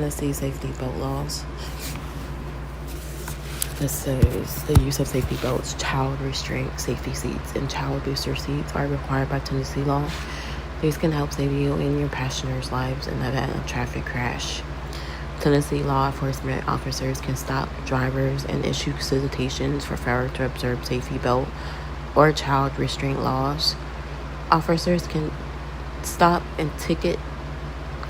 Tennessee safety belt laws. This says the use of safety belts, child restraint safety seats, and child booster seats are required by Tennessee law. These can help save you and your passengers' lives in the event of traffic crash. Tennessee law enforcement officers can stop drivers and issue citations for failure to observe safety belt or child restraint laws. Officers can stop and ticket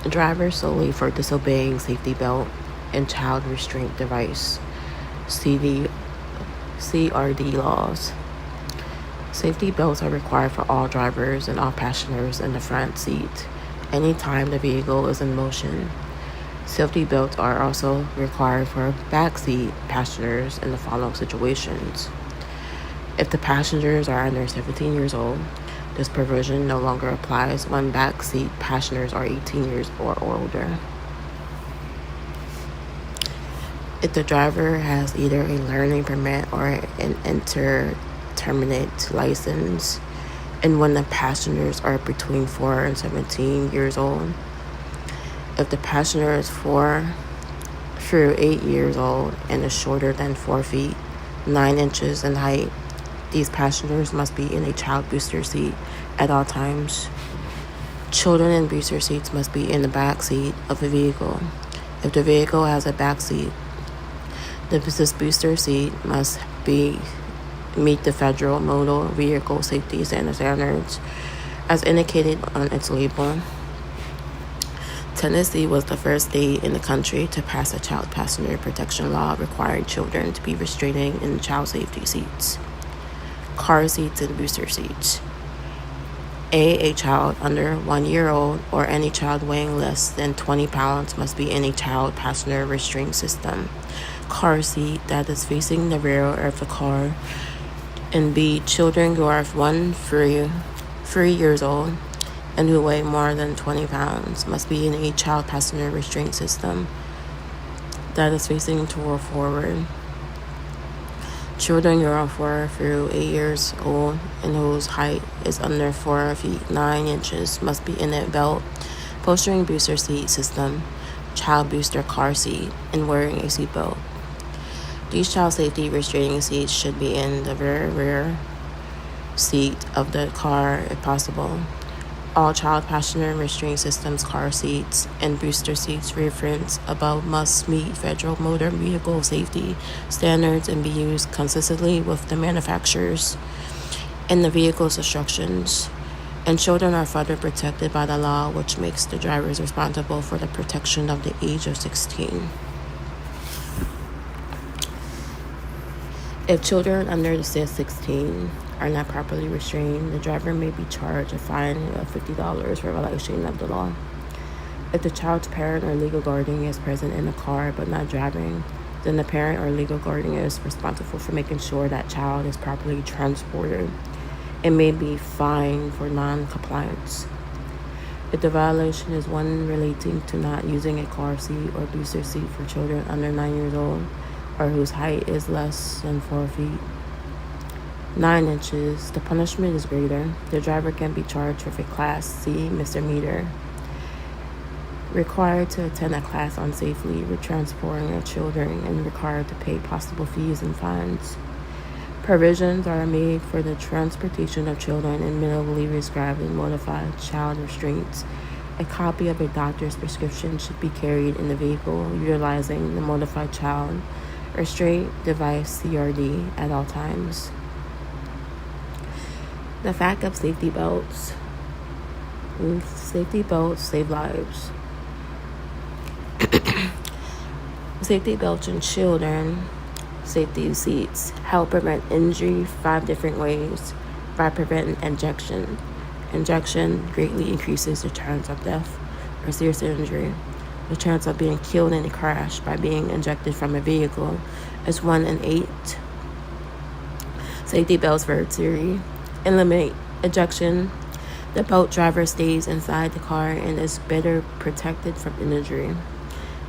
drivers solely for disobeying safety belt and child restraint device. CRD laws. Safety belts are required for all drivers and all passengers in the front seat anytime the vehicle is in motion. Safety belts are also required for backseat passengers in the following situations. If the passengers are under 17 years old, this provision no longer applies when backseat passengers are 18 years or older. If the driver has either a learning permit or an indeterminate license, and when the passengers are between 4 and 17 years old. If the passenger is 4 through 8 years old and is shorter than 4 feet, 9 inches in height, these passengers must be in a child booster seat at all times. Children in booster seats must be in the back seat of the vehicle. If the vehicle has a back seat, this booster seat must meet the federal motor vehicle safety standards as indicated on its label. Tennessee was the first state in the country to pass a child passenger protection law requiring children to be restraining in child safety seats, car seats, and booster seats. A child under 1 year old or any child weighing less than 20 pounds must be in a child passenger restraint system, car seat that is facing the rear of the car. And B, children who are 1 through 3 years old and who weigh more than 20 pounds must be in a child passenger restraint system that is facing toward forward. Children who are 4 through 8 years old and whose height is under 4 feet 9 inches must be in a belt, bolstering booster seat system, child booster car seat, and wearing a seatbelt. These child safety restraining seats should be in the very rear seat of the car if possible. All child passenger restraint systems, car seats, and booster seats referenced above must meet federal motor vehicle safety standards and be used consistently with the manufacturers and the vehicle's instructions. And children are further protected by the law, which makes the drivers responsible for the protection of the age of 16. If children under the age of 16 are not properly restrained, the driver may be charged a fine of $50 for violation of the law. If the child's parent or legal guardian is present in the car but not driving, then the parent or legal guardian is responsible for making sure that child is properly transported and may be fined for non-compliance. If the violation is one relating to not using a car seat or booster seat for children under 9 years old, or whose height is less than 4 feet 9 inches, the punishment is greater. The driver can be charged with a Class C misdemeanor, required to attend a class on safely transporting of children, and required to pay possible fees and fines. Provisions are made for the transportation of children in minimally prescribed and modified child restraints. A copy of a doctor's prescription should be carried in the vehicle utilizing the modified child restraint device CRD at all times. The fact of safety belts. Safety belts save lives. Safety belts in children safety seats help prevent injury 5 different ways by preventing injection. Injection greatly increases the chance of death or serious injury. The chance of being killed in a crash by being injected from a vehicle is 1 in 8. Safety belts for theory. Eliminate ejection. The boat driver stays inside the car and is better protected from injury.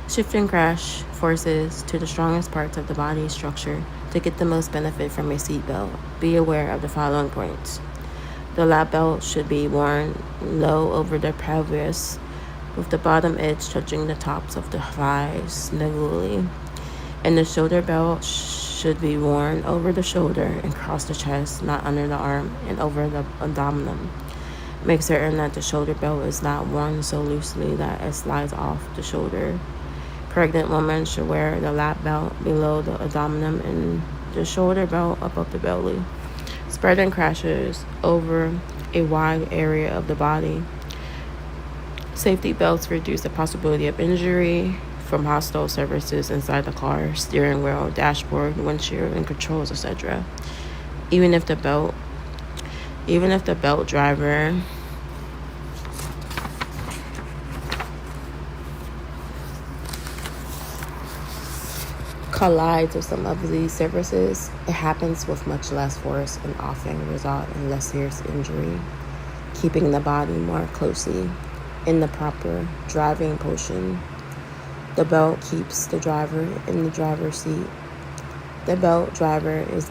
Shifting crash forces to the strongest parts of the body structure to get the most benefit from a seatbelt. Be aware of the following points. The lap belt should be worn low over the pelvis with the bottom edge touching the tops of the thighs snugly. And the shoulder belt should be worn over the shoulder and across the chest, not under the arm and over the abdomen. Make certain that the shoulder belt is not worn so loosely that it slides off the shoulder. Pregnant women should wear the lap belt below the abdomen and the shoulder belt above the belly. Spreading crashes over a wide area of the body. Safety belts reduce the possibility of injury from hostile surfaces inside the car, steering wheel, dashboard, windshield, and controls, etc. Even if the belt driver collides with some of these surfaces, it happens with much less force and often result in less serious injury, keeping the body more closely in the proper driving position. The belt keeps the driver in the driver's seat. The belt driver is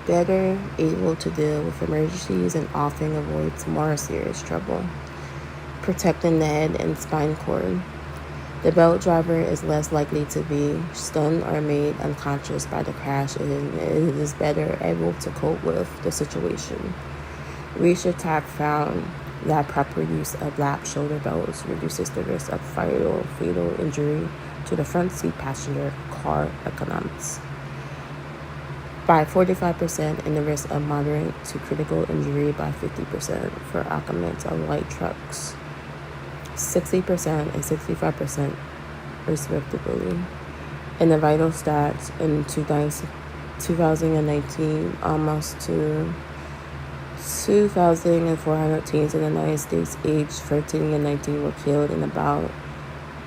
better able to deal with emergencies and often avoids more serious trouble, protecting the head and spine cord. The belt driver is less likely to be stunned or made unconscious by the crash and is better able to cope with the situation. Research have found that proper use of lap shoulder belts reduces the risk of fatal injury to the front seat passenger car economics by 45% and the risk of moderate to critical injury by 50% for occupants of light trucks, 60% and 65% respectively. In the vital stats in 2019, almost 2,400 teens in the United States aged 13 and 19 were killed and about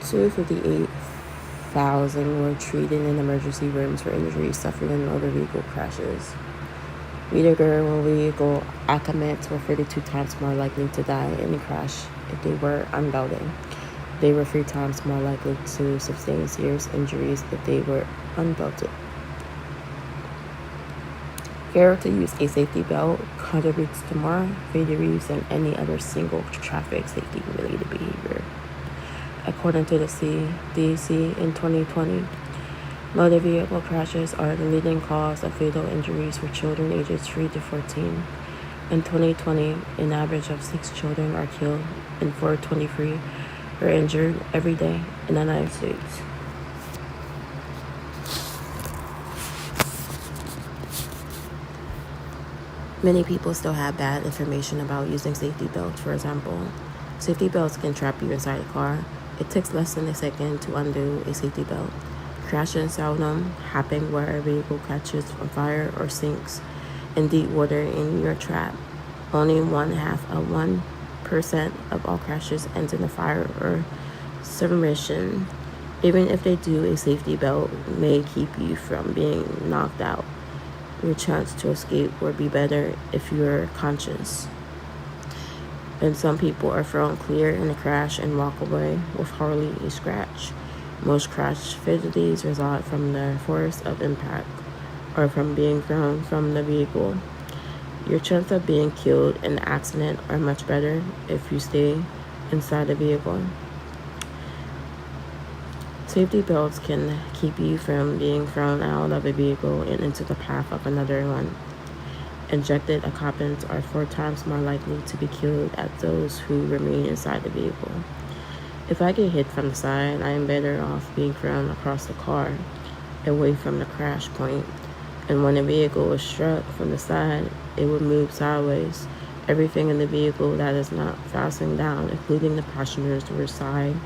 258,000 were treated in emergency rooms for injuries suffered in motor vehicle crashes. Vehicle occupants were 32 times more likely to die in a crash if they were unbelted. They were 3 times more likely to sustain serious injuries if they were unbelted. Failure to use a safety belt contributes to more fatalities than any other single traffic safety-related behavior. According to the CDC in 2020, motor vehicle crashes are the leading cause of fatal injuries for children ages 3 to 14. In 2020, an average of 6 children are killed and 423 are injured every day in the United States. Many people still have bad information about using safety belts. For example, safety belts can trap you inside a car. It takes less than a second to undo a safety belt. Crashes seldom happen where a vehicle catches on fire or sinks in deep water and you're trapped. Only 0.5% of all crashes ends in a fire or submersion. Even if they do, a safety belt may keep you from being knocked out. Your chance to escape would be better if you're conscious. And some people are thrown clear in a crash and walk away with hardly a scratch. Most crash fatalities result from the force of impact or from being thrown from the vehicle. Your chance of being killed in an accident are much better if you stay inside the vehicle. Safety belts can keep you from being thrown out of a vehicle and into the path of another one. Ejected occupants are 4 times more likely to be killed as those who remain inside the vehicle. If I get hit from the side, I am better off being thrown across the car, away from the crash point. And when a vehicle is struck from the side, it would move sideways. Everything in the vehicle that is not fastened down, including the passengers, will side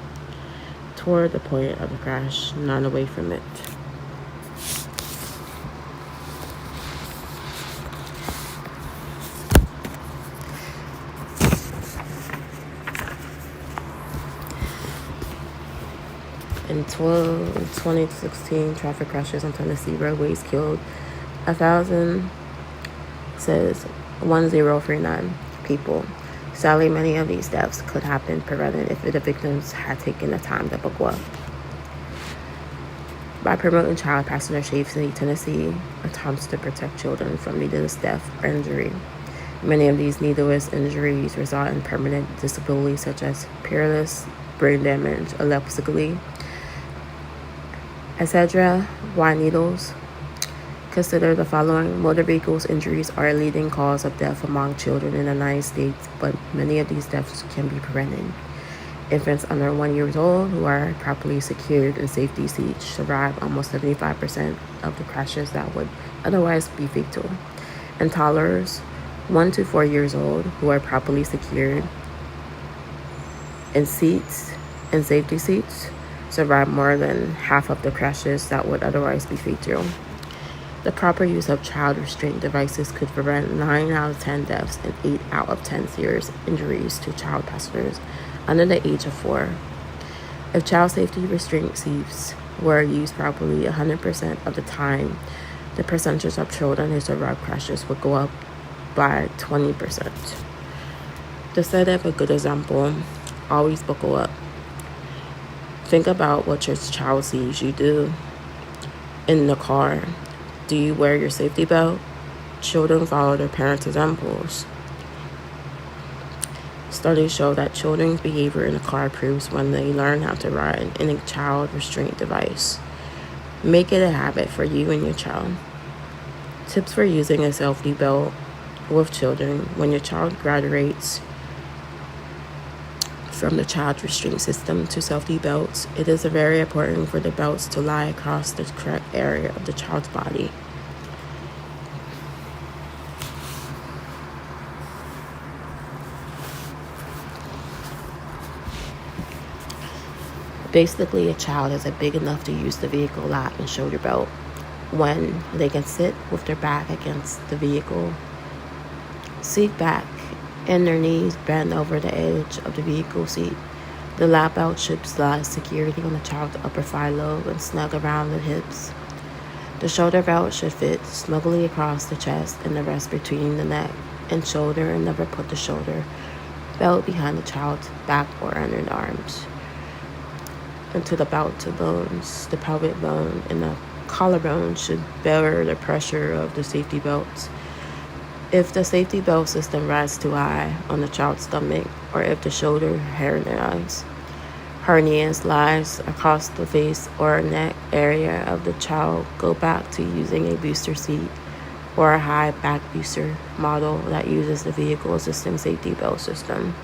toward the point of the crash, not away from it. In 2016, traffic crashes on Tennessee roadways killed 1039 people. Sadly, many of these deaths could have been prevented if the victims had taken the time to buckle up. By promoting child passenger safety, Tennessee attempts to protect children from needless death or injury. Many of these needless injuries result in permanent disability, such as brain damage, epileptically, etc. Why needles? Consider the following. Motor vehicles injuries are a leading cause of death among children in the United States, but many of these deaths can be prevented. Infants under 1 year old who are properly secured in safety seats survive almost 75% of the crashes that would otherwise be fatal. And toddlers 1 to 4 years old who are properly secured in safety seats survive more than half of the crashes that would otherwise be fatal. The proper use of child restraint devices could prevent 9 out of 10 deaths and 8 out of 10 serious injuries to child passengers under the age of 4. If child safety restraint seats were used properly 100% of the time, the percentage of children who survive crashes would go up by 20%. To set up a good example, always buckle up. Think about what your child sees you do in the car. Do you wear your safety belt? Children follow their parents' examples. Studies show that children's behavior in the car improves when they learn how to ride in a child restraint device. Make it a habit for you and your child. Tips for using a safety belt with children. When your child graduates from the child restraint system to safety belts, it is very important for the belts to lie across the correct area of the child's body. Basically, a child is big enough to use the vehicle lap and shoulder belt when they can sit with their back against the vehicle seat back and their knees bent over the edge of the vehicle seat. The lap belt should slide securely on the child's upper thigh lobe and snug around the hips. The shoulder belt should fit snugly across the chest and the rest between the neck and shoulder, and never put the shoulder belt behind the child's back or under the arms. Into the belt to bones, the pelvic bone and the collarbone should bear the pressure of the safety belts. If the safety belt system rises too high on the child's stomach, or if the shoulder hernias lies across the face or neck area of the child, go back to using a booster seat or a high back booster model that uses the vehicle assisting safety belt system.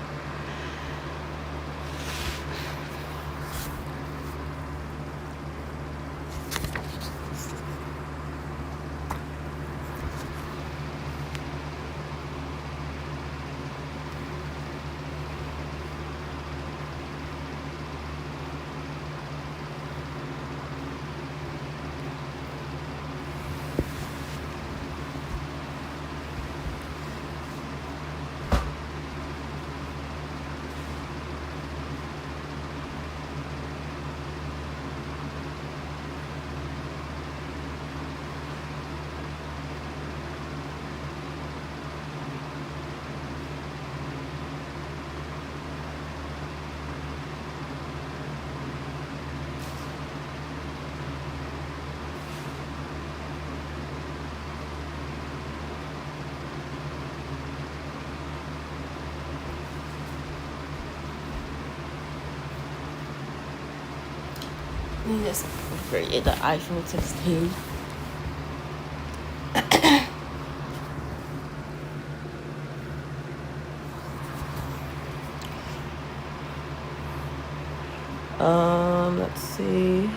This is the iPhone 16. Let's see.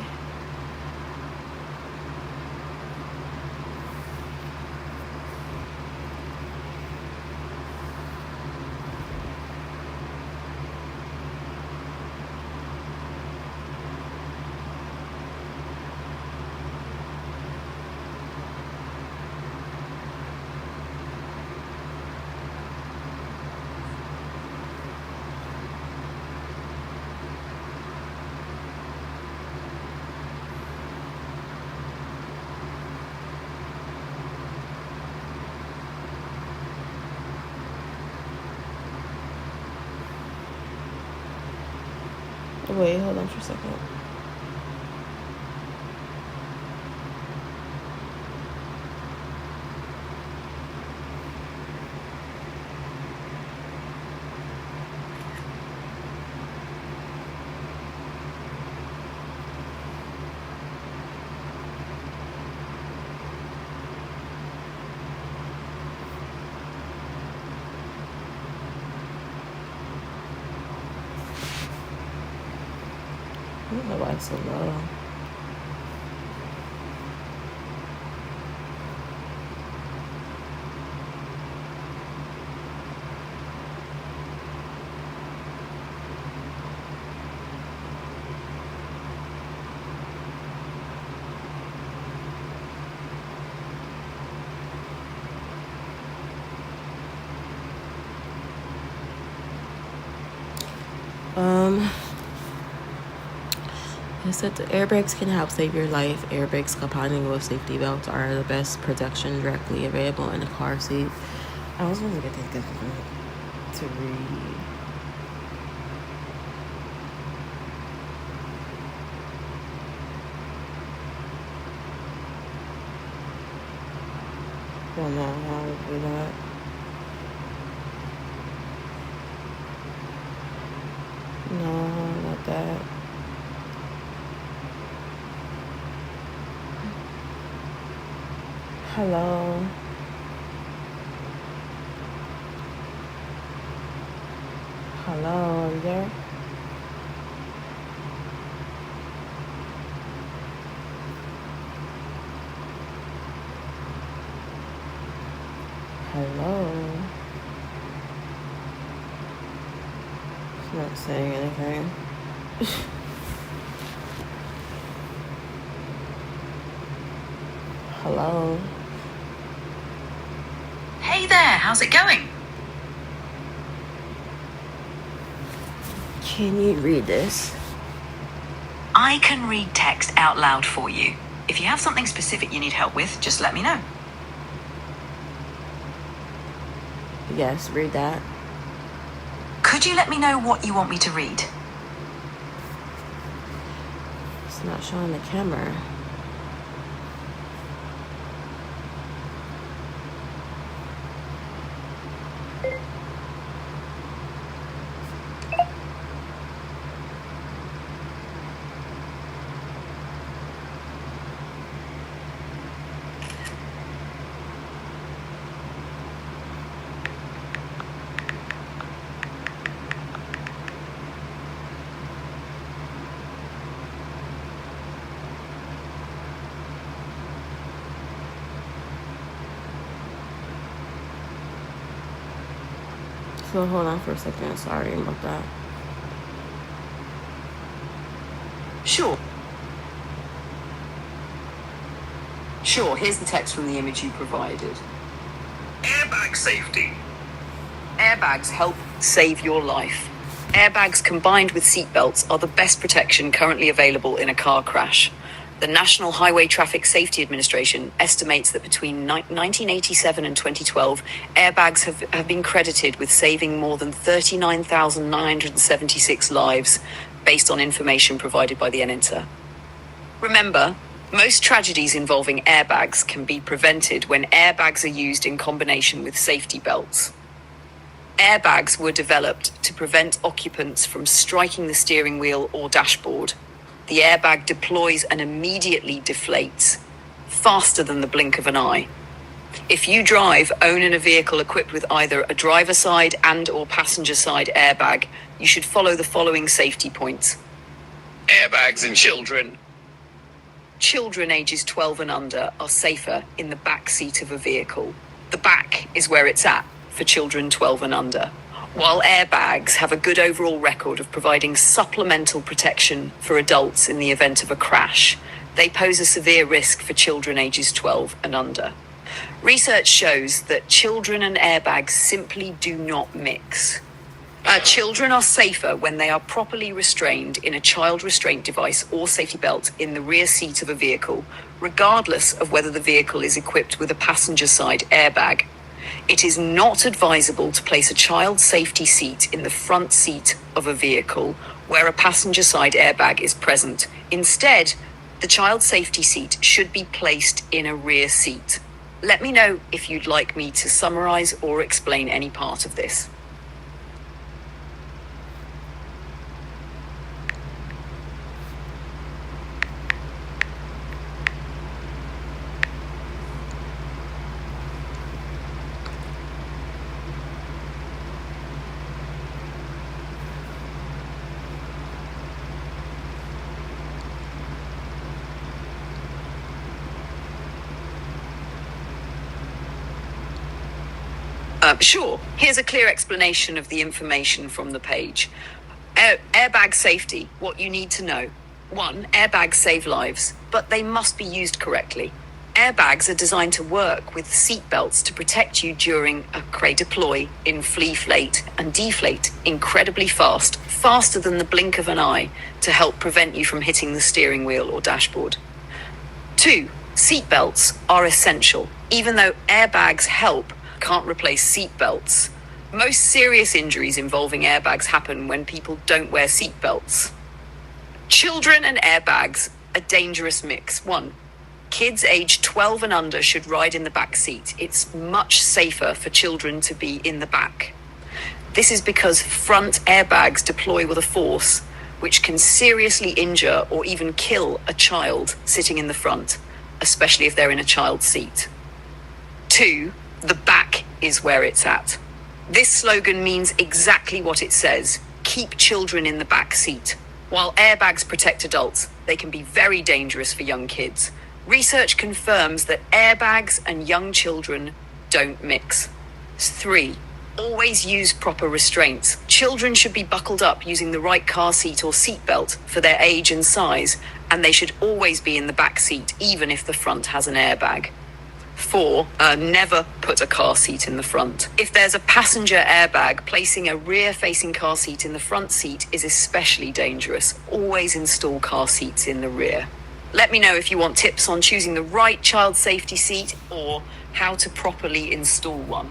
Wait, hold on for a second. that's so low. It said the airbags can help save your life. Airbags combining with safety belts are the best protection directly available in a car seat. I was supposed to get this to read. Don't know how to do that. No, not that. Hello. Hello, are you there? Hello. It's not saying anything. Hello. Hey there, how's it going? Can you read this? I can read text out loud for you. If you have something specific you need help with, just let me know. Yes, read that. Could you let me know what you want me to read? It's not showing the camera. So hold on for a second. Sorry about that. Sure, here's the text from the image you provided. Airbag safety. Airbags help save your life. Airbags combined with seatbelts are the best protection currently available in a car crash. The National Highway Traffic Safety Administration estimates that between 1987 and 2012, airbags have been credited with saving more than 39,976 lives, based on information provided by the NHTSA. Remember, most tragedies involving airbags can be prevented when airbags are used in combination with safety belts. Airbags were developed to prevent occupants from striking the steering wheel or dashboard. The airbag deploys and immediately deflates, faster than the blink of an eye. If you drive, own in a vehicle equipped with either a driver side and or passenger side airbag, you should follow the following safety points. Airbags and children. Children ages 12 and under are safer in the back seat of a vehicle. The back is where it's at for children 12 and under. While airbags have a good overall record of providing supplemental protection for adults in the event of a crash, they pose a severe risk for children ages 12 and under. Research shows that children and airbags simply do not mix. Children are safer when they are properly restrained in a child restraint device or safety belt in the rear seat of a vehicle, regardless of whether the vehicle is equipped with a passenger side airbag. It is not advisable to place a child safety seat in the front seat of a vehicle where a passenger side airbag is present. Instead, the child safety seat should be placed in a rear seat. Let me know if you'd like me to summarize or explain any part of this. Sure. Here's a clear explanation of the information from the page. Airbag safety, what you need to know. 1. Airbags save lives, but they must be used correctly. Airbags are designed to work with seat belts to protect you during a crate deploy, inflate, and deflate incredibly fast, faster than the blink of an eye, to help prevent you from hitting the steering wheel or dashboard. 2. Seat belts are essential. Even though airbags help, can't replace seat belts. Most serious injuries involving airbags happen when people don't wear seat belts. Children and airbags, a dangerous mix. 1. Kids aged 12 and under should ride in the back seat. It's much safer for children to be in the back. This is because front airbags deploy with a force which can seriously injure or even kill a child sitting in the front, especially if they're in a child seat. 2. The back is where it's at. This slogan means exactly what it says. Keep children in the back seat. While airbags protect adults, they can be very dangerous for young kids. Research confirms that airbags and young children don't mix. 3. Always use proper restraints. Children should be buckled up using the right car seat or seat belt for their age and size, and they should always be in the back seat, even if the front has an airbag. 4. Never put a car seat in the front. If there's a passenger airbag, placing a rear-facing car seat in the front seat is especially dangerous. Always install car seats in the rear. Let me know if you want tips on choosing the right child safety seat or how to properly install one.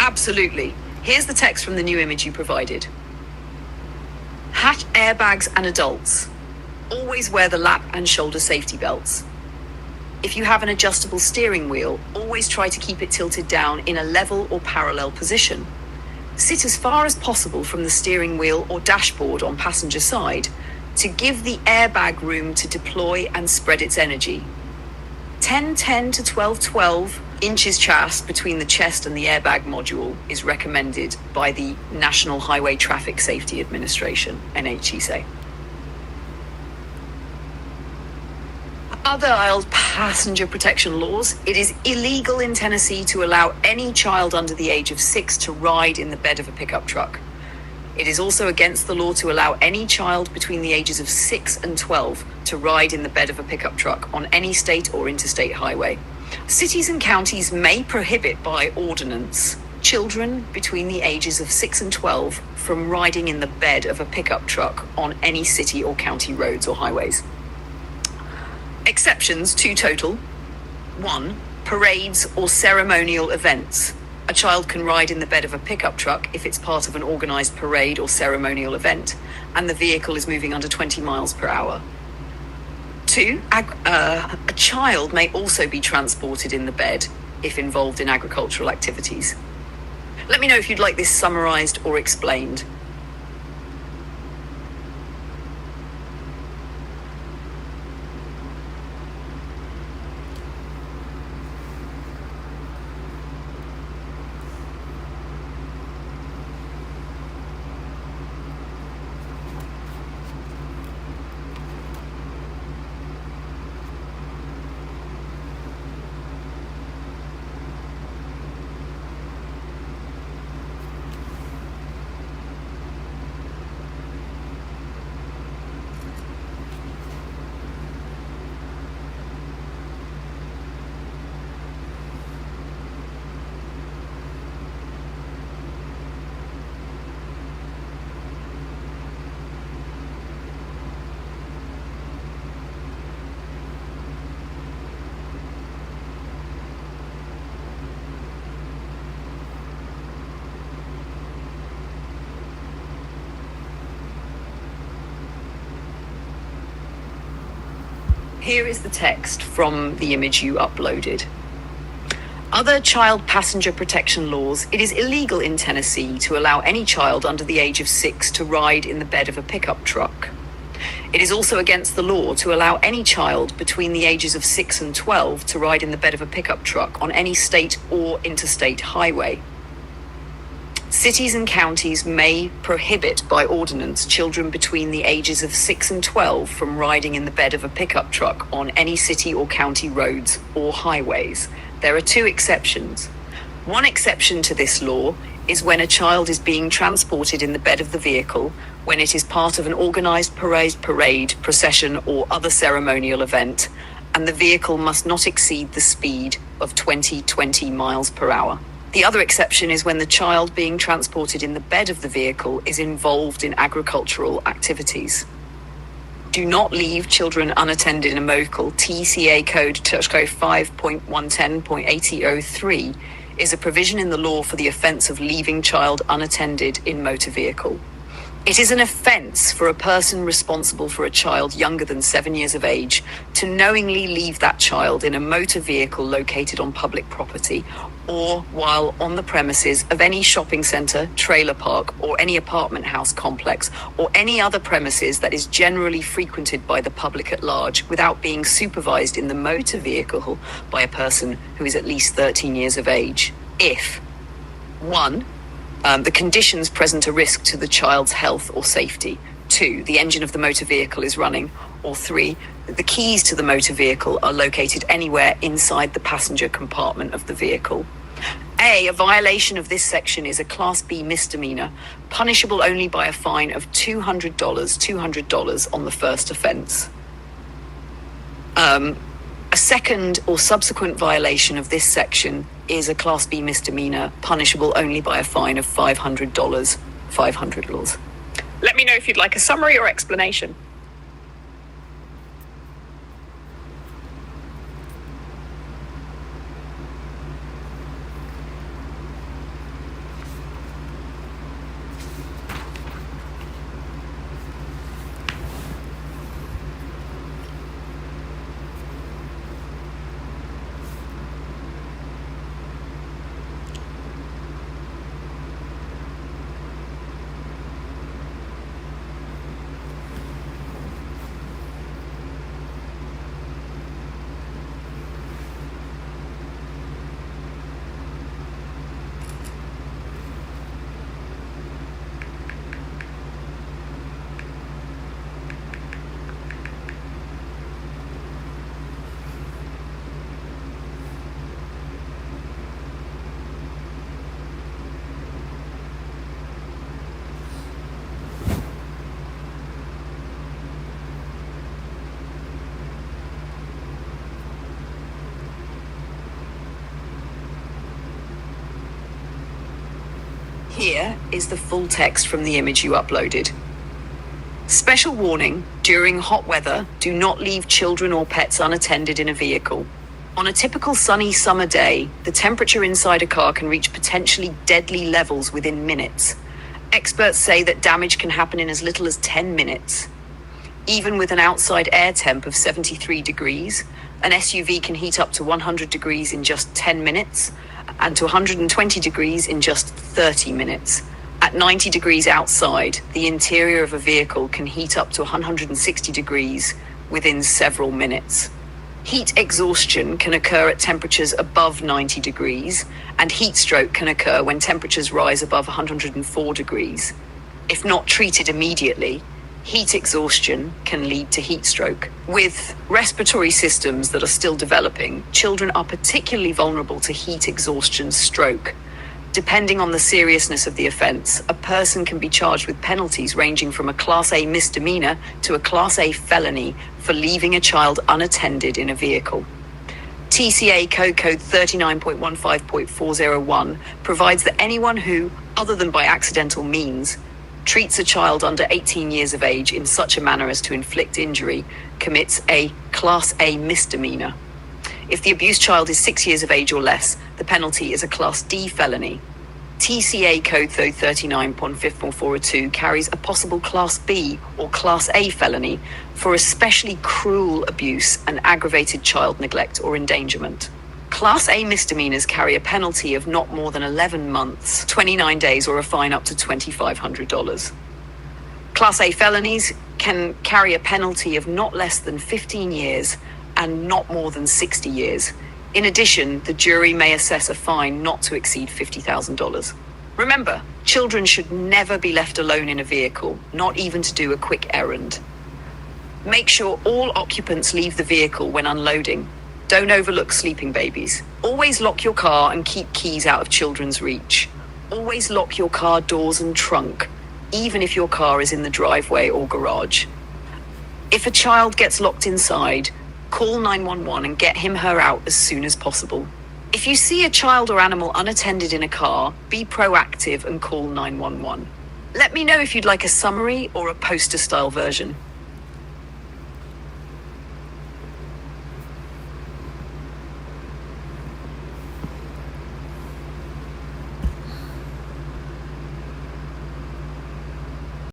Absolutely. Here's the text from the new image you provided. Hatch airbags and adults. Always wear the lap and shoulder safety belts. If you have an adjustable steering wheel, always try to keep it tilted down in a level or parallel position. Sit as far as possible from the steering wheel or dashboard on passenger side to give the airbag room to deploy and spread its energy. 10-10 to 12-12 inches chast between the chest and the airbag module is recommended by the National Highway Traffic Safety Administration, NHTSA. Other aisle passenger protection laws. It is illegal in Tennessee to allow any child under the age of 6 to ride in the bed of a pickup truck. It is also against the law to allow any child between the ages of 6 and 12 to ride in the bed of a pickup truck on any state or interstate highway. Cities and counties may prohibit by ordinance children between the ages of 6 and 12 from riding in the bed of a pickup truck on any city or county roads or highways. Exceptions, 2 total. 1. Parades or ceremonial events. A child can ride in the bed of a pickup truck if it's part of an organized parade or ceremonial event and the vehicle is moving under 20 miles per hour. 2. A child may also be transported in the bed if involved in agricultural activities. Let me know if you'd like this summarized or explained. Here is the text from the image you uploaded. Other child passenger protection laws. It is illegal in Tennessee to allow any child under the age of 6 to ride in the bed of a pickup truck. It is also against the law to allow any child between the ages of 6 and 12 to ride in the bed of a pickup truck on any state or interstate highway. Cities and counties may prohibit by ordinance children between the ages of 6 and 12 from riding in the bed of a pickup truck on any city or county roads or highways. There are 2 exceptions. One exception to this law is when a child is being transported in the bed of the vehicle when it is part of an organized parade, procession, or other ceremonial event, and the vehicle must not exceed the speed of 20 miles per hour. The other exception is when the child being transported in the bed of the vehicle is involved in agricultural activities. Do not leave children unattended in a vehicle. TCA code 5.110.8003 is a provision in the law for the offence of leaving child unattended in motor vehicle. It is an offence for a person responsible for a child younger than 7 years of age to knowingly leave that child in a motor vehicle located on public property or while on the premises of any shopping centre, trailer park, or any apartment house complex, or any other premises that is generally frequented by the public at large without being supervised in the motor vehicle by a person who is at least 13 years of age. If 1. The conditions present a risk to the child's health or safety. 2. The engine of the motor vehicle is running. Or 3. The keys to the motor vehicle are located anywhere inside the passenger compartment of the vehicle. A violation of this section is a Class B misdemeanor, punishable only by a fine of $200 on the first offence. A second or subsequent violation of this section is a Class B misdemeanor, punishable only by a fine of $500. $500. Let me know if you'd like a summary or explanation. Here is the full text from the image you uploaded. Special warning, during hot weather, do not leave children or pets unattended in a vehicle. On a typical sunny summer day, the temperature inside a car can reach potentially deadly levels within minutes. Experts say that damage can happen in as little as 10 minutes. Even with an outside air temp of 73 degrees, an SUV can heat up to 100 degrees in just 10 minutes and to 120 degrees in just 30 minutes. At 90 degrees outside, the interior of a vehicle can heat up to 160 degrees within several minutes. Heat exhaustion can occur at temperatures above 90 degrees, and heat stroke can occur when temperatures rise above 104 degrees. If not treated immediately, heat exhaustion can lead to heat stroke. With respiratory systems that are still developing, children are particularly vulnerable to heat exhaustion stroke. Depending on the seriousness of the offence, a person can be charged with penalties ranging from a Class A misdemeanor to a Class A felony for leaving a child unattended in a vehicle. TCA code 39.15.401 provides that anyone who, other than by accidental means, treats a child under 18 years of age in such a manner as to inflict injury commits a Class A misdemeanor. If the abused child is 6 years of age or less, the penalty is a Class D felony. TCA code 39.5442 carries a possible Class B or Class A felony for especially cruel abuse and aggravated child neglect or endangerment. Class A misdemeanors carry a penalty of not more than 11 months, 29 days, or a fine up to $2,500. Class A felonies can carry a penalty of not less than 15 years and not more than 60 years. In addition, the jury may assess a fine not to exceed $50,000. Remember, children should never be left alone in a vehicle, not even to do a quick errand. Make sure all occupants leave the vehicle when unloading. Don't overlook sleeping babies. Always lock your car and keep keys out of children's reach. Always lock your car doors and trunk, even if your car is in the driveway or garage. If a child gets locked inside, call 911 and get him/her out as soon as possible. If you see a child or animal unattended in a car, be proactive and call 911. Let me know if you'd like a summary or a poster-style version.